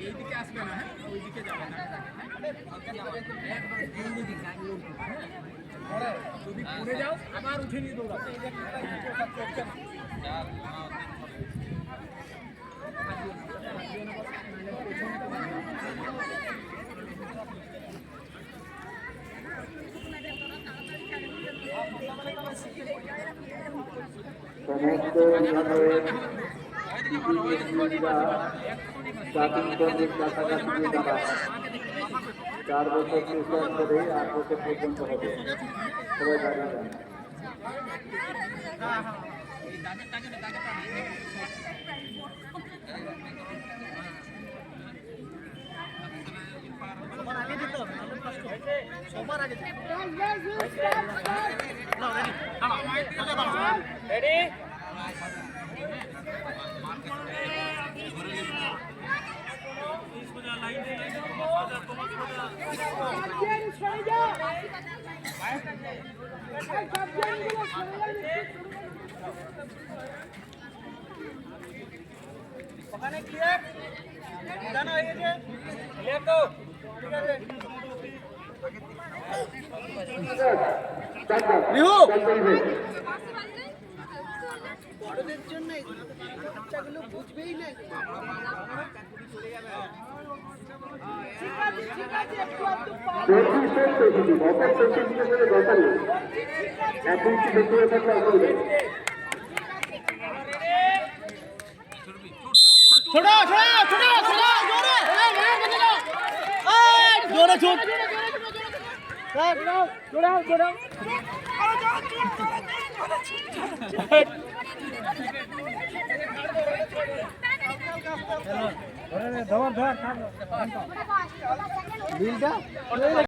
এইদিকে আসবে না, হ্যাঁ ওইদিকে যাবে না, যদি পড়ে যাও আবার উঠে নিয়ে দৌড়াবে। চার বছর টিউশন করে 8 বছর পর্যন্ত হবে। সবাই দাঁড়িয়ে যান। ওখানে ক্লিয়ার জানা হয়ে গেছে, ক্লিয়ার তো ঠিক আছে। বড়দের জন্য বাচ্চাগুলো বুঝবেই না। ঠিক আছে ঠিক আছে, একটু একটু ছোড়া ছোড়া ছোড়া ছোড়া জোরে জোরে ছুট দৌড়াও দৌড়াও ধর ধর বিলটা